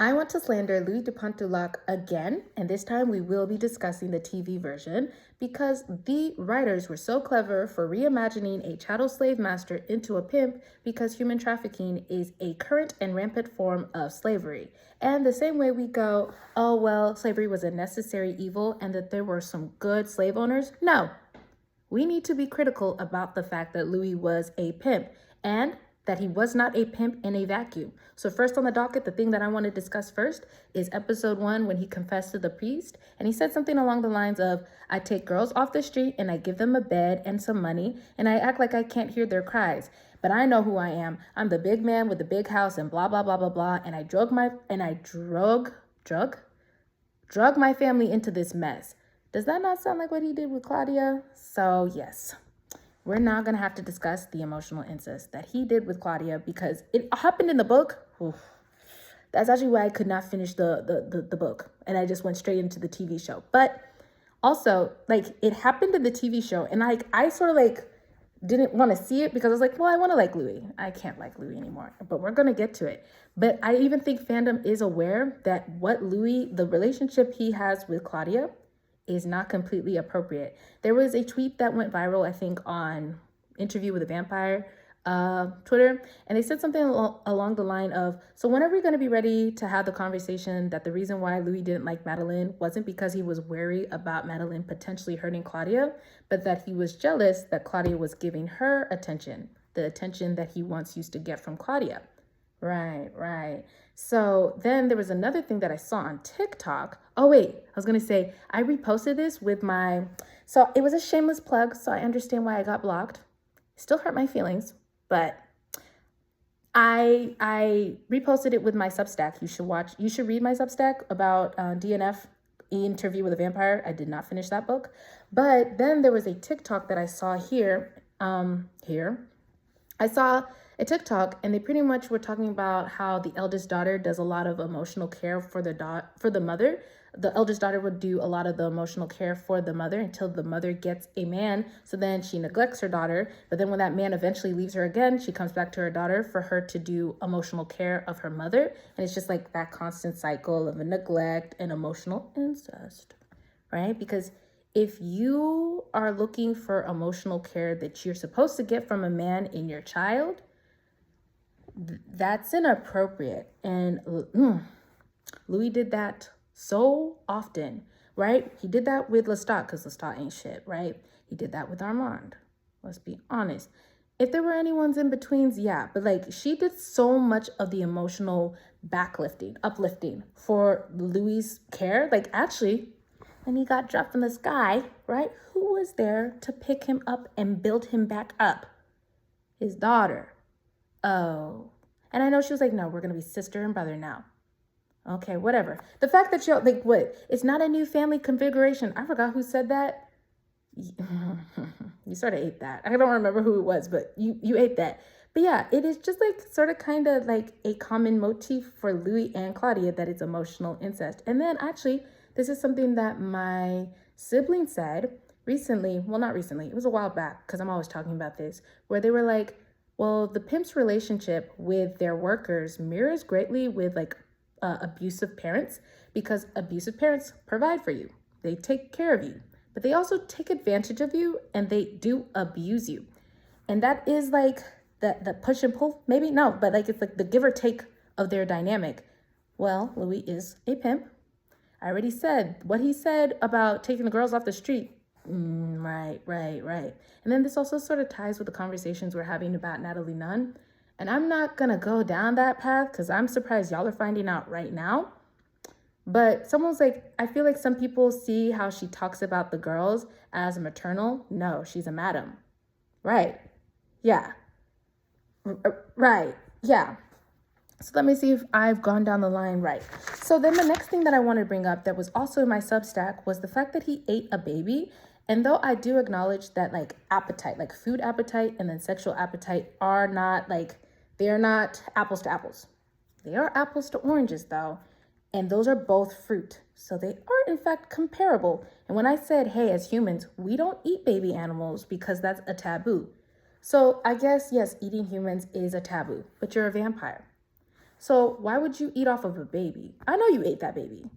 I want to slander Louis de Pointe Du Lac again, and this time we will be discussing the TV version because the writers were so clever for reimagining a chattel slave master into a pimp because human trafficking is a current and rampant form of slavery. And the same way we go, oh, well, slavery was a necessary evil and that there were some good slave owners. No, we need to be critical about the fact that Louis was a pimp and that he was not a pimp in a vacuum. So first on the docket, the thing that I want to discuss first is episode 1 when he confessed to the priest. And he said something along the lines of, I take girls off the street and I give them a bed and some money and I act like I can't hear their cries. But I know who I am. I'm the big man with the big house and blah, blah, blah, blah, blah. And I drug my family into this mess. Does that not sound like what he did with Claudia? So yes, we're now going to have to discuss the emotional incest that he did with Claudia because it happened in the book. Oof. That's actually why I could not finish the book and I just went straight into the TV show. But also, like, it happened in the TV show and I sort of didn't want to see it because I was like, well, I want to like Louis. I can't like Louis anymore, but we're going to get to it. But I even think fandom is aware that the relationship he has with Claudia is not completely appropriate. There was a tweet that went viral, I think, on Interview with a Vampire Twitter, and they said something along the line of, so when are we going to be ready to have the conversation that the reason why Louis didn't like Madeline wasn't because he was wary about Madeline potentially hurting Claudia, but that he was jealous that Claudia was giving her attention, the attention that he once used to get from Claudia. Right. So then there was another thing that I saw on TikTok. Oh, wait, I was going to say, I reposted this with so it was a shameless plug, so I understand why I got blocked. Still hurt my feelings, but I reposted it with my Substack. You should read my Substack about DNF, Interview with a Vampire. I did not finish that book. But then there was a TikTok that I saw here. I saw a TikTok and they pretty much were talking about how the eldest daughter does a lot of emotional care for the mother. The eldest daughter would do a lot of the emotional care for the mother until the mother gets a man. So then she neglects her daughter. But then when that man eventually leaves her again, she comes back to her daughter for her to do emotional care of her mother. And it's just like that constant cycle of a neglect and emotional incest, right? Because if you are looking for emotional care that you're supposed to get from a man in your child, that's inappropriate. And Louis did that so often, right? He did that with Lestat because Lestat ain't shit, right? He did that with Armand. Let's be honest. If there were any ones in betweens, yeah. But she did so much of the emotional uplifting for Louis' care. Actually, when he got dropped from the sky, right? Who was there to pick him up and build him back up? His daughter. Oh. And I know she was like, no, we're going to be sister and brother now. Okay, whatever. The fact that it's not a new family configuration. I forgot who said that. You sort of ate that. I don't remember who it was, but you ate that. But yeah, it is just sort of kind of like a common motif for Louis and Claudia that it's emotional incest. And then actually, this is something that my sibling said recently. Well, not recently. It was a while back because I'm always talking about this, where they were like, well, the pimp's relationship with their workers mirrors greatly with abusive parents because abusive parents provide for you. They take care of you, but they also take advantage of you and they do abuse you. And that is the push and pull, maybe no, but it's the give or take of their dynamic. Well, Louis is a pimp. I already said what he said about taking the girls off the street. Right. And then this also sort of ties with the conversations we're having about Natalie Nunn. And I'm not going to go down that path because I'm surprised y'all are finding out right now. But someone's like, I feel like some people see how she talks about the girls as maternal. No, she's a madam. Right. Yeah. Right. Yeah. So let me see if I've gone down the line right. So then the next thing that I want to bring up that was also in my Substack was the fact that he ate a baby. And though I do acknowledge that appetite, food appetite and then sexual appetite are not they are not apples to apples. They are apples to oranges though. And those are both fruit. So they are in fact comparable. And when I said, hey, as humans, we don't eat baby animals because that's a taboo. So I guess, yes, eating humans is a taboo, but you're a vampire. So why would you eat off of a baby? I know you ate that baby.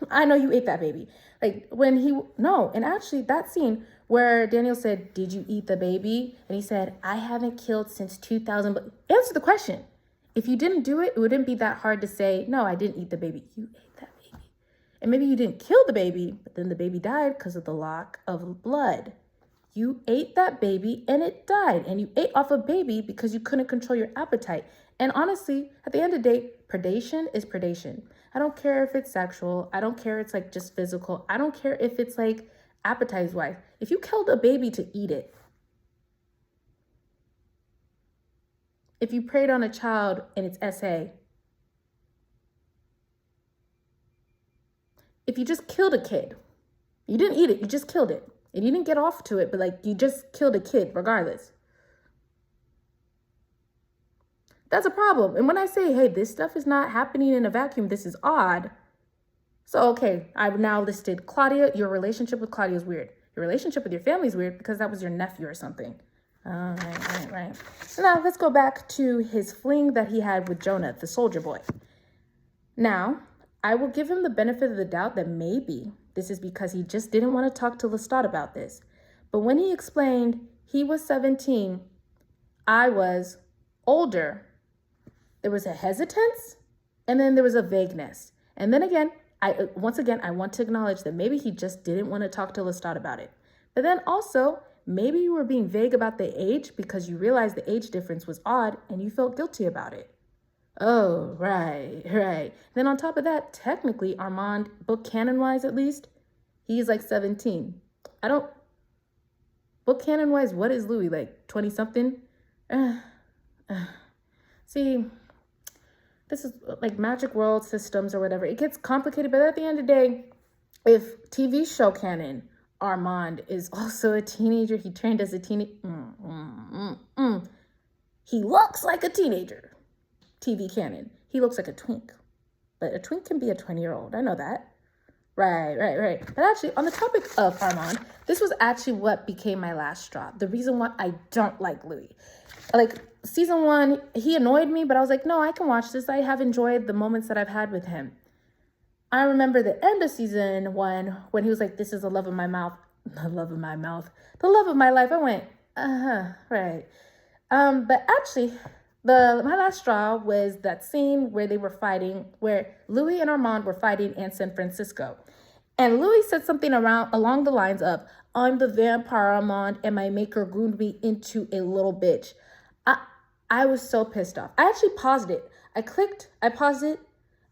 I know you ate that baby. Like when no, and actually that scene where Daniel said, "Did you eat the baby?" And he said, "I haven't killed since 2000." But answer the question. If you didn't do it, it wouldn't be that hard to say, "No, I didn't eat the baby." You ate that baby. And maybe you didn't kill the baby, but then the baby died because of the loss of blood. You ate that baby and it died. And you ate off a baby because you couldn't control your appetite. And honestly, at the end of the day, predation is predation. I don't care if it's sexual. I don't care if it's like just physical. I don't care if it's like appetite-wise. If you killed a baby to eat it, if you preyed on a child and it's SA, if you just killed a kid, you didn't eat it, you just killed it. And you didn't get off to it, but like you just killed a kid regardless. That's a problem. And when I say, hey, this stuff is not happening in a vacuum, this is odd. So, okay, I've now listed Claudia. Your relationship with Claudia is weird. Your relationship with your family is weird because that was your nephew or something. Right. So now let's go back to his fling that he had with Jonah, the soldier boy. Now, I will give him the benefit of the doubt that maybe this is because he just didn't want to talk to Lestat about this. But when he explained he was 17, I was older, there was a hesitance and then there was a vagueness. And then again, I want to acknowledge that maybe he just didn't want to talk to Lestat about it. But then also, maybe you were being vague about the age because you realized the age difference was odd and you felt guilty about it. Oh, right. Then on top of that, technically, Armand, book canon-wise at least, he's like 17. Book canon-wise, what is Louis, like 20-something? See, this is like magic world systems or whatever. It gets complicated, but at the end of the day, if TV show canon, Armand is also a teenager, he turned as a teenager. He looks like a teenager. TV canon. He looks like a twink. But a twink can be a 20-year-old. I know that. Right. But actually, on the topic of Armand, this was actually what became my last straw. The reason why I don't like Louis. Like, season 1, he annoyed me, but I was like, no, I can watch this. I have enjoyed the moments that I've had with him. I remember the end of season 1 when he was like, this is the love of my mouth. The love of my mouth. The love of my life. I went, right. But actually, my last straw was that scene where they were fighting, where Louis and Armand were fighting in San Francisco. And Louis said something along the lines of, I'm the vampire Armand and my maker groomed me into a little bitch. I was so pissed off. I actually paused it. I paused it.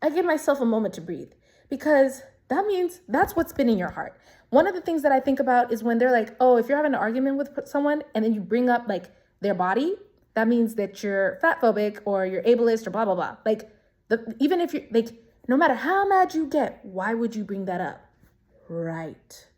I gave myself a moment to breathe because that means that's what's been in your heart. One of the things that I think about is when they're like, oh, if you're having an argument with someone and then you bring up like their body, that means that you're fat phobic or you're ableist or blah, blah, blah. Like, even if you're like, no matter how mad you get, why would you bring that up? Right.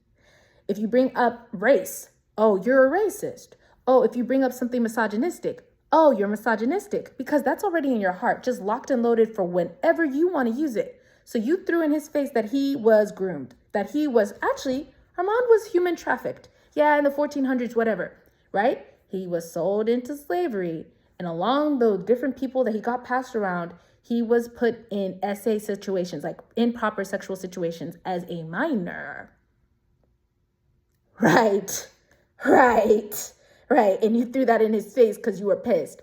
If you bring up race, oh, you're a racist. Oh, if you bring up something misogynistic, oh, you're misogynistic, because that's already in your heart, just locked and loaded for whenever you want to use it. So you threw in his face that he was groomed, that he was actually, Armand was human trafficked. Yeah, in the 1400s, whatever, right? He was sold into slavery. And along the different people that he got passed around, he was put in SA situations, like improper sexual situations as a minor. Right. And you threw that in his face because you were pissed.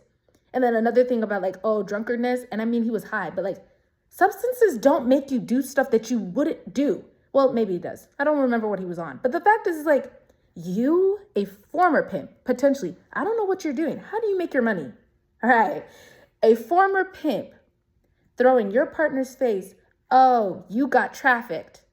And then another thing about like, oh, drunkenness. And I mean, he was high, but like substances don't make you do stuff that you wouldn't do. Well, maybe it does. I don't remember what he was on. But the fact is like, you, a former pimp, potentially, I don't know what you're doing. How do you make your money? All right. A former pimp throwing your partner's face, oh, you got trafficked.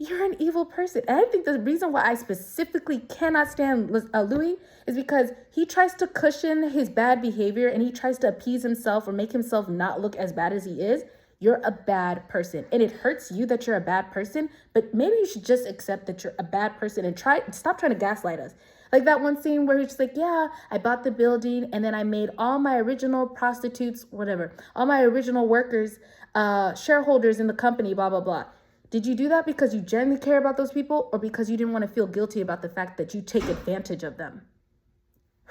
You're an evil person. And I think the reason why I specifically cannot stand Louis is because he tries to cushion his bad behavior and he tries to appease himself or make himself not look as bad as he is. You're a bad person. And it hurts you that you're a bad person, but maybe you should just accept that you're a bad person and stop trying to gaslight us. Like that one scene where he's just like, yeah, I bought the building and then I made all my original prostitutes, whatever, all my original workers, shareholders in the company, blah, blah, blah. Did you do that because you genuinely care about those people or because you didn't want to feel guilty about the fact that you take advantage of them?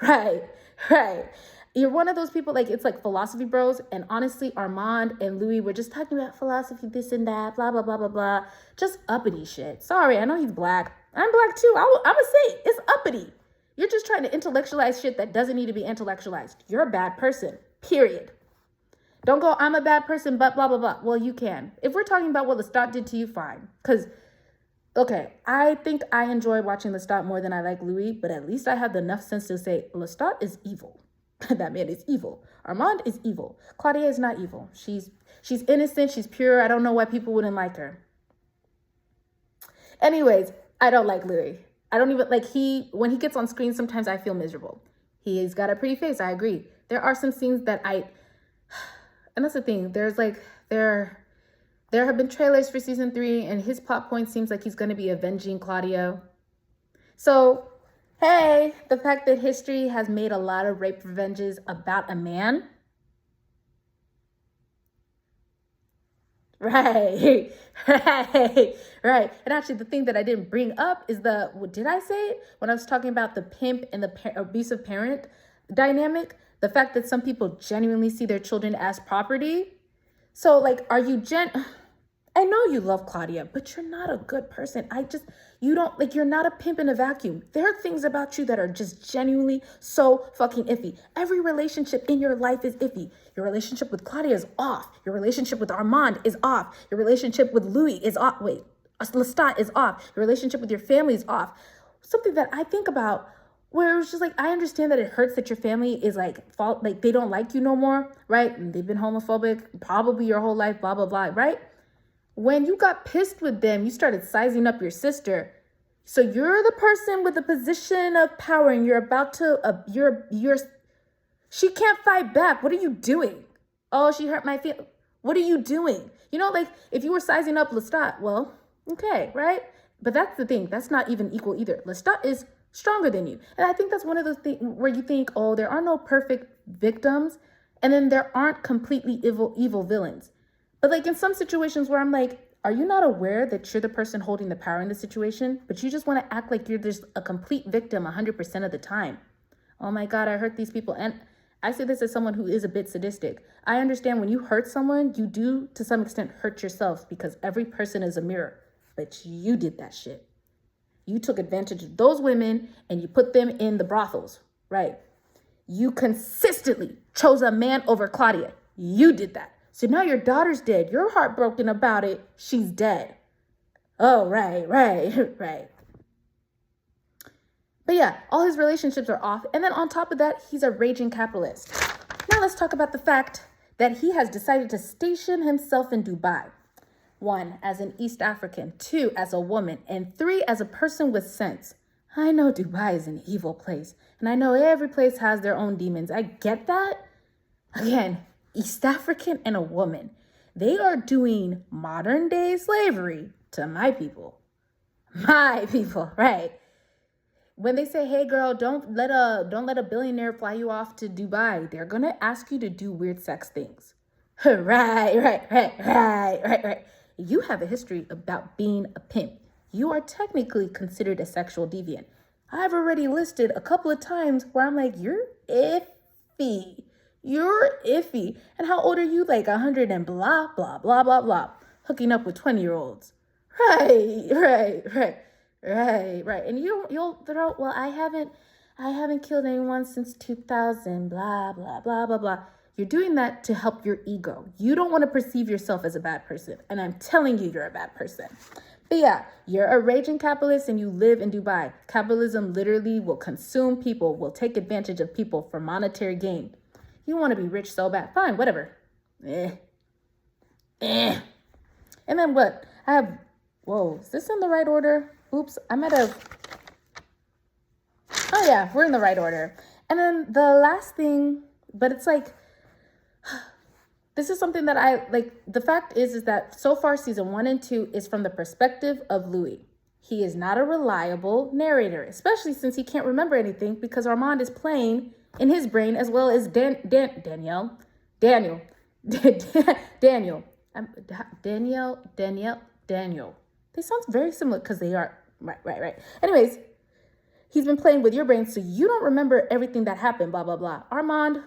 Right. You're one of those people, like, it's like philosophy bros. And honestly, Armand and Louis were just talking about philosophy, this and that, blah, blah, blah, blah, blah. Just uppity shit. Sorry, I know he's black. I'm black too. I'm going to say it. It's uppity. You're just trying to intellectualize shit that doesn't need to be intellectualized. You're a bad person, period. Don't go, I'm a bad person, but blah, blah, blah. Well, you can. If we're talking about what Lestat did to you, fine. Because, okay, I think I enjoy watching Lestat more than I like Louis, but at least I have enough sense to say Lestat is evil. That man is evil. Armand is evil. Claudia is not evil. She's innocent. She's pure. I don't know why people wouldn't like her. Anyways, I don't like Louis. I don't even, like, when he gets on screen, sometimes I feel miserable. He's got a pretty face. I agree. There are some scenes that and that's the thing. There's like, there have been trailers for season 3, and his plot point seems like he's going to be avenging Claudia. So, hey, the fact that history has made a lot of rape revenges about a man. Right. And actually, the thing that I didn't bring up is did I say it? When I was talking about the pimp and the abusive parent dynamic, the fact that some people genuinely see their children as property. So, like, are you I know you love Claudia, but you're not a good person. You're not a pimp in a vacuum. There are things about you that are just genuinely so fucking iffy. Every relationship in your life is iffy. Your relationship with Claudia is off. Your relationship with Armand is off. Your relationship with Louis is off. Wait, Lestat is off. Your relationship with your family is off. Something that I think about, where it was just like, I understand that it hurts that your family is like, they don't like you no more, right? And they've been homophobic probably your whole life, blah, blah, blah, right? When you got pissed with them, you started sizing up your sister. So you're the person with the position of power, and you're about to, she can't fight back. What are you doing? Oh, she hurt my feelings. What are you doing? You know, like, if you were sizing up Lestat, well, okay, right? But that's the thing. That's not even equal either. Lestat is stronger than you. And I think that's one of those things where you think, oh, there are no perfect victims, and then there aren't completely evil villains. But like in some situations where I'm like, are you not aware that you're the person holding the power in the situation, but you just want to act like you're just a complete victim 100% of the time? Oh my God, I hurt these people. And I say this as someone who is a bit sadistic. I understand when you hurt someone, you do to some extent hurt yourself, because every person is a mirror, but you did that shit. You took advantage of those women and you put them in the brothels, right? You consistently chose a man over Claudia. You did that. So now your daughter's dead. You're heartbroken about it. She's dead. Oh, right. But yeah, all his relationships are off. And then on top of that, he's a raging capitalist. Now let's talk about the fact that he has decided to station himself in Dubai. 1, as an East African. 2, as a woman. And 3, as a person with sense. I know Dubai is an evil place, and I know every place has their own demons. I get that. Again, East African and a woman. They are doing modern day slavery to my people. My people, right? When they say, hey girl, don't let a billionaire fly you off to Dubai, they're gonna ask you to do weird sex things. Right. You have a history about being a pimp. You are technically considered a sexual deviant. I've already listed a couple of times where I'm like, you're iffy. You're iffy. And how old are you? Like 100 and blah, blah, blah, blah, blah. Hooking up with 20-year-olds. Right. And you'll throw, well, I haven't killed anyone since 2000, blah, blah, blah, blah, blah. You're doing that to help your ego. You don't want to perceive yourself as a bad person. And I'm telling you, you're a bad person. But yeah, you're a raging capitalist and you live in Dubai. Capitalism literally will consume people, will take advantage of people for monetary gain. You want to be rich so bad. Fine, whatever. And then what? Whoa, is this in the right order? Oops, I might have. Oh yeah, we're in the right order. And then the last thing, but it's like, this is something that I like. The fact is that so far season 1 and 2 is from the perspective of Louis. He is not a reliable narrator, especially since he can't remember anything because Armand is playing in his brain as well as Daniel. They sound very similar because they are, right. Anyways, he's been playing with your brain, so you don't remember everything that happened, blah, blah, blah. Armand,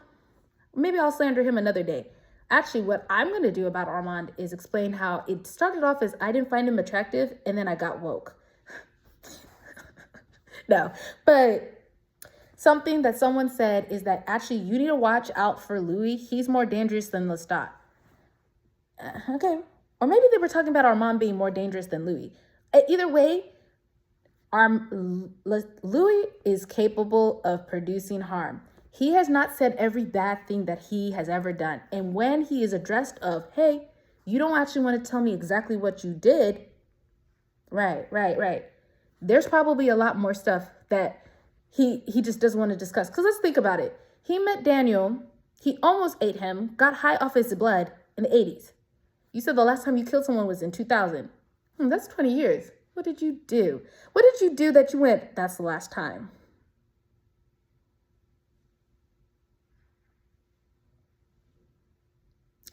Maybe I'll slander him another day. Actually, what I'm going to do about Armand is explain how it started off as I didn't find him attractive and then I got woke. No, but something that someone said is that actually you need to watch out for Louis. He's more dangerous than Lestat. Okay. Or maybe they were talking about Armand being more dangerous than Louis. Either way, Louis is capable of producing harm. He has not said every bad thing that he has ever done. And when he is addressed of, hey, you don't actually want to tell me exactly what you did. Right. There's probably a lot more stuff that he just doesn't want to discuss. Because let's think about it. He met Daniel. He almost ate him, got high off his blood in the 80s. You said the last time you killed someone was in 2000. That's 20 years. What did you do? What did you do that you went, that's the last time?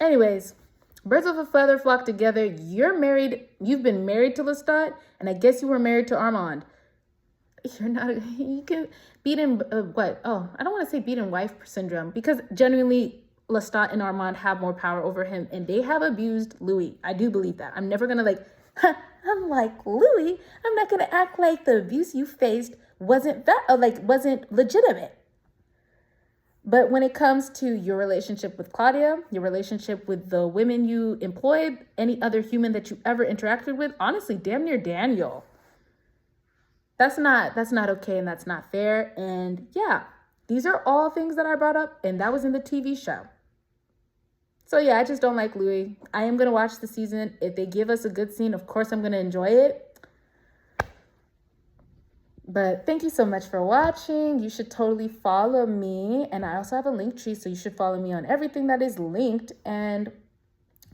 Anyways, birds of a feather flock together. You're married. You've been married to Lestat, and I guess you were married to Armand. You're not, you can beat in, what? Oh, I don't want to say beat in wife syndrome, because genuinely Lestat and Armand have more power over him, and they have abused Louis. I do believe that. I'm never going to I'm like, Louis, I'm not going to act like the abuse you faced wasn't legitimate. But when it comes to your relationship with Claudia, your relationship with the women you employed, any other human that you ever interacted with, honestly, damn near Daniel. That's not okay, and that's not fair. And yeah, these are all things that I brought up, and that was in the TV show. So yeah, I just don't like Louis. I am going to watch the season. If they give us a good scene, of course I'm going to enjoy it. But thank you so much for watching. You should totally follow me. And I also have a link tree, so you should follow me on everything that is linked. And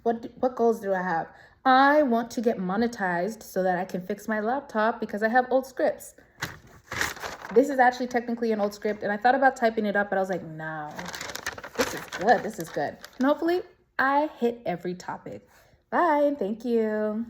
what goals do I have? I want to get monetized so that I can fix my laptop because I have old scripts. This is actually technically an old script, and I thought about typing it up, but I was like, no, this is good. And hopefully I hit every topic. Bye, and thank you.